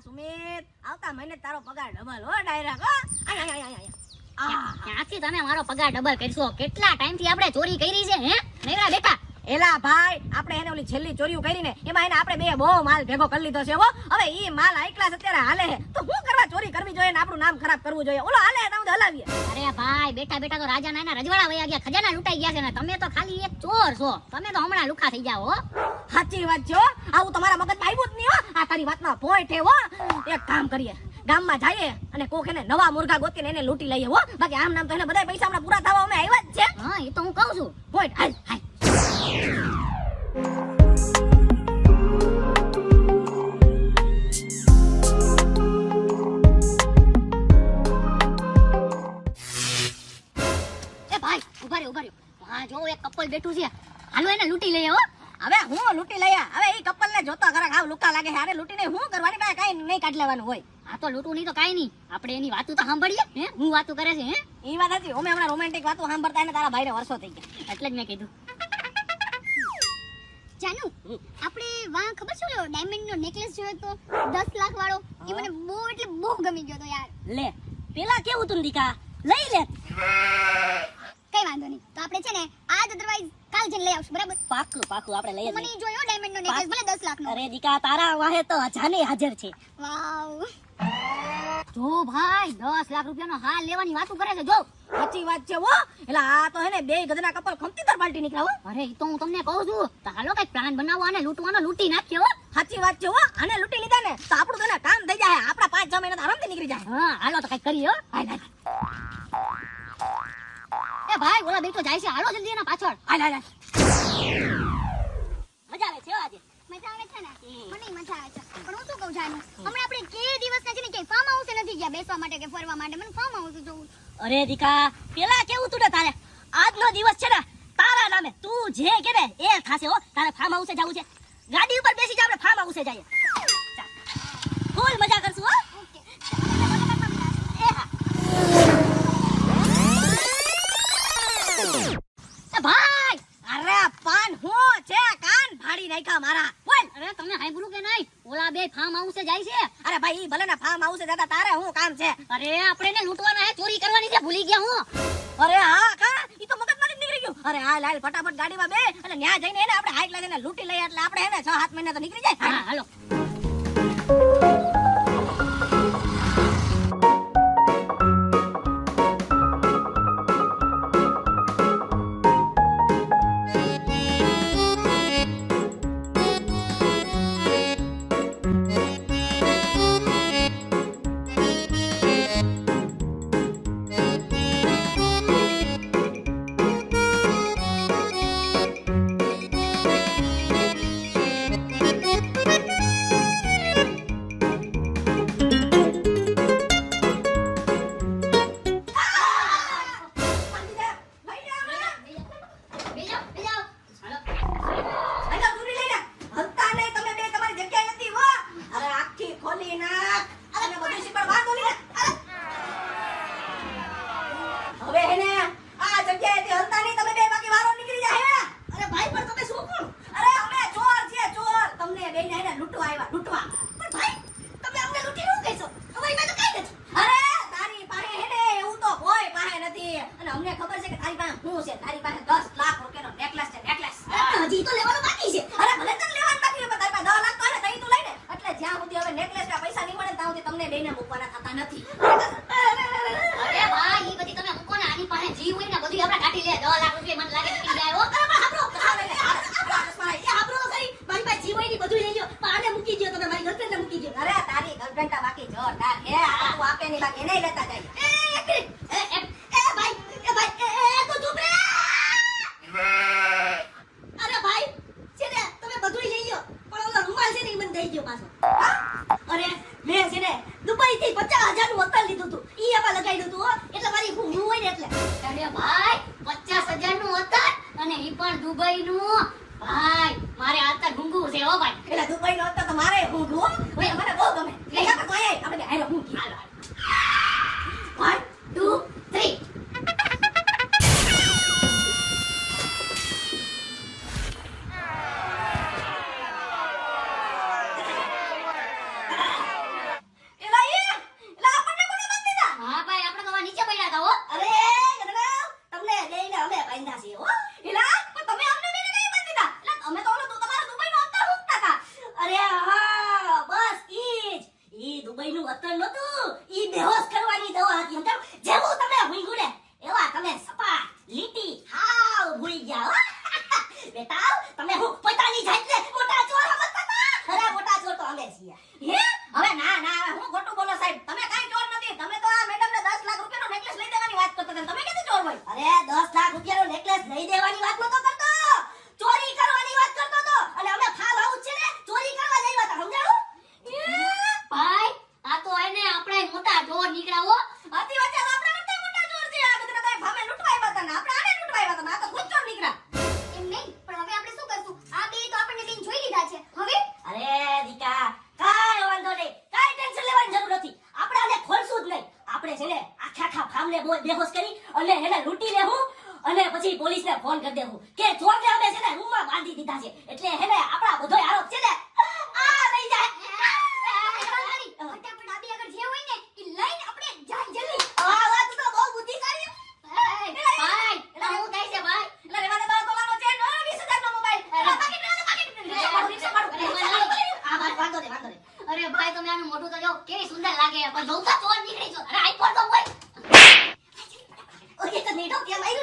સુમિત, આવતા મહિને તારો પગાર ડબલ હો ડાયરેક્ટ હો. ક્યાંથી તમે મારો પગાર ડબલ કરશો? કેટલા ટાઈમથી આપણે ચોરી કરી છે હે નૈરા બેટા? એલા ભાઈ, આપણે એને ઓલી છેલ્લી ચોરીઓ કરીને એમાં એને આપણે બે બહુ માલ ભેગો કરી લીધો છે હો. હવે ઈ માલ હાઈ ક્લાસ અત્યારે હાલે છે, તો શું કરવા ચોરી કરવી જોઈએ ને આપણું નામ ખરાબ કરવું જોઈએ? ઓલો હાલે તમે તો હલાવીએ. અરે ભાઈ, બેટા બેટા તો રાજાના એના રજવાડા વયા ગયા, ખજાના લૂંટાઈ ગયા છે ને તમે તો ખાલી એક ચોર છો. તમે તો હમણાં લુખા થઈ જાઓ હો. સાચી વાત છે હો. આવું તમારા મગજમાં આવ્યું જ નહીં હો. આ તારી વાતમાં પોઈન્ટ હે હો. એક કામ કરીએ, ગામમાં જઈએ અને કોક એને નવા મુર્ગા ગોતીને એને લૂંટી લઈએ હો. બાકી આમ નામ તો એને બધા પૈસા હમણાં પૂરા થવા અમે આવ્યા જ છે. હા, એ તો હું કહું છું. પોઈન્ટ હાલ હાલ. ઉભા રહ્યો. હા, જો એક કપલ બેઠું છે, હાલો એને લૂંટી લઈએ હો. હવે હું લૂંટી લઈએ. હવે ઈ કપલ ને જોતો ખરા હાવ લુકા લાગે. હારે લૂંટીને હું કરવાની? કાંઈ કાંઈ નહીં કાઢ લેવાનું હોય. આ તો લૂંટવું નહીં તો કાંઈ નહીં, આપણે એની વાતો તો સાંભળીએ. હે, હું વાતો કરે છે હે? ઈ વાત હતી. અમે હમણાં રોમેન્ટિક વાતો સાંભળતા એને તારા ભાઈને વર્ષો થઈ ગયા, એટલે જ મેં કીધું. જાનુ, આપણે વાહ ખબર છે ઓલો ડાયમંડ નો નેકલેસ જોયો તો 10 લાખ વાળો, એ મને બહુ એટલે બહુ ગમી ગયો તો યાર. લે, પેલા કેવું તું દીકા લઈ લે. કઈ વાંધો નહીં, તો આપણે છે ને આજ અધરવાઇઝ કાલ જઈને લઈ આવશું, બરાબર? પાક્કું આપણે લઈએ. મને જોયો ડાયમંડ નો નેકલેસ, ભલે 10 લાખ નો. અરે દીકા, તારા વાહે તો અજાને હાજર છે. વાવ, જો ભાઈ 10 લાખ રૂપિયાનો હાલ લેવાની વાતો કરે છે. જો સાચી વાત છે હો. એટલે આ તો હે ને બે ગધના કપલ ખમતીતર પાર્ટી નીકળ્યા હો. અરે ઈ તો હું તમને કહું છું, તો હાલો કઈ પ્લાન બનાવો અને લૂંટવાનો લૂંટી નાખીએ હો. સાચી વાત છે હો. આને લૂંટી લીધા ને તો આપણું તો ને કામ થઈ જાય. આપણા 5-6 મહિના તો આરામથી નીકળી જાય. હા, હાલો તો કઈ કરીએ હો. હાલ હાલ એ ભાઈ, ઓલા બેટો જાય છે, હાલો જલ્દી એના પાછળ. હાલ હાલ. મજા આવે છે આજે. મજા આવે છે ને? મને મજા આવે છે. પણ હું શું કહું જાનુ, હમણાં આપણે કે દિવસના છે ને કે ફાર્મ હાઉસે નથી ગયા બેસવા માટે કે ફરવા માટે. મને ફાર્મ હાઉસ જોવું. અરે દીકા, પેલા કેવું તું ને તારે આજનો દિવસ છે ને તારા નામે તું જે કે ને એ થાશે હો. તારે ફાર્મ હાઉસે જવું છે, ગાડી ઉપર બેસી જા, આપણે ફાર્મ હાઉસે જઈએ. ફૂલ મજા કરશું હો. ઓકે. એ ભાઈ, અરે પાન હું છે, કાન ફાડી નાખ્યા મારા. બોલ. અરે તમને સાંભળ્યું કે નહીં? ઓલા બે ફાર્મ હાઉસે જાય છે. અરે ભાઈ, ઈ ભલે ને ફાર્મ હાઉસે જતા, તારે શું કામ છે? અરે આપણે એને લૂંટવાના હે, ચોરી કરવાની છે, ભૂલી ગયા હું. અરે હા કા, ઈ તો મગજમાંથી જ નીકળી ગયું. અરે હાલ હાલ ફટાફટ ગાડીમાં બે અને ન્યા જઈને એને આપણે હાઈ ક્લાસ એને લૂંટી લઈએ, એટલે આપણે એને 6-7 મહિના તો નીકળી જાય. હા, હાલો. હજી તો લેવાનું બાકી છે. અરે ભલે તને લેવાનું બાકી હોય, પણ તારી પાસે 10 લાખ તો હે, તઈ તું લઈ ને. એટલે જ્યાં સુધી હવે નેકલેસ ના પૈસા નહીં મળે ત્યાં સુધી તમને બેને મૂકવાના થતા નથી. અરે ભાઈ, ઈ બધી તમે મૂકો ને, આની પાસે જીવ હોય ને બધું આપણે કાઢી લે. 10 લાખ રૂપિયા મને લાગે નીકળી જાય હો. અરે પણ હાબરો, એ હાબરો કરી મારી પાસે જીવ હોય ની બધું લઈ લ્યો, પણ આને મૂકી દ્યો, તમે મારી ગર્લફ્રેન્ડને મૂકી દ્યો. અરે તારી ગર્લફ્રેન્ડ બાકી જોરદાર હે, આ તું આપે ની બાકી એને લેતા જાય. અરે મેં છે ને દુબઈ થી 50,000 નું વતન લીધું હતું, ઈ આમાં લગાઈ દીધું હો, એટલે મારી હું હોય ને એટલે. અરે ભાઈ, 50,000 નું હતું અને ઈ પણ દુબઈ નું. ભાઈ, મારે આતા ગુંગુ છે હો ભાઈ. એટલે દુબઈ નો હતો તો મારે હું હો, ઓય મને બહુ ગમે. લે કા તો આય આપણે હાલો હું કી. 1 2 3 તમે ક્યાંથી ચોર હોય? અરે 10 લાખ રૂપિયાનો નેકલેસ લઈ દેવાની વાત નતો કરતો, ચોરી કરવાની વાત કરતો તો. અને અમે ફાર્મ હાઉસ છે ને ચોરી કરવા જઈ હતા, સમજાણું? ભાઈ આ તો એને આપણે મોટા ચોર નીકળ્યા હો. આથી વાત છે, આપણે કરતા મોટા ચોર છે. આ બધા તારે ફાર્મે લૂંટવા આવ્યા હતા ને આપણે આને લૂંટવા આવ્યા હતા. આ તો ખુદ ચોર નીકળ્યા. એમ નહીં, પણ હવે આપણે શું કરશું? આ બે તો આપણને બેન જોઈ લીધા છે. હવે અરે દીકા, કાઈ વાંધો નહીં, કાઈ ટેન્શન લેવાની જરૂર નથી. આપણે આને ખોલશું જ નહીં. આપણે છે ને આખા ફાર્મને બેહોશ કરી અને એને લૂંટી લેવું અને પછી પોલીસને ફોન કરી દેવું કે ચોરને અમે છે ને રૂમમાં બાંધી દીધા છે. એટલે હેને આપણા બધોય આરોપ છે ને આ લઈ જાય. ફટાફટ આ બે આગળ જે હોય ને એ લઈને આપણે જાય જલ્દી. આ વાત તો બહુ બુદ્ધિશાળી છે. ભાઈ એટલે હું થાય છે ભાઈ? એટલે રેવાને દો તોલાનો ચેન 20000 નો મોબાઈલ. આ વાત વાંધો નહીં, વાંધો નહીં. અરે ભાઈ તમે આનું મોઢું તો જો કેવી સુંદર લાગે પણ જોઉં તો ચોર નીકળી છો. અરે આઈફોન તો હોય. ઓય તો નીડો કેમ આવ્યો?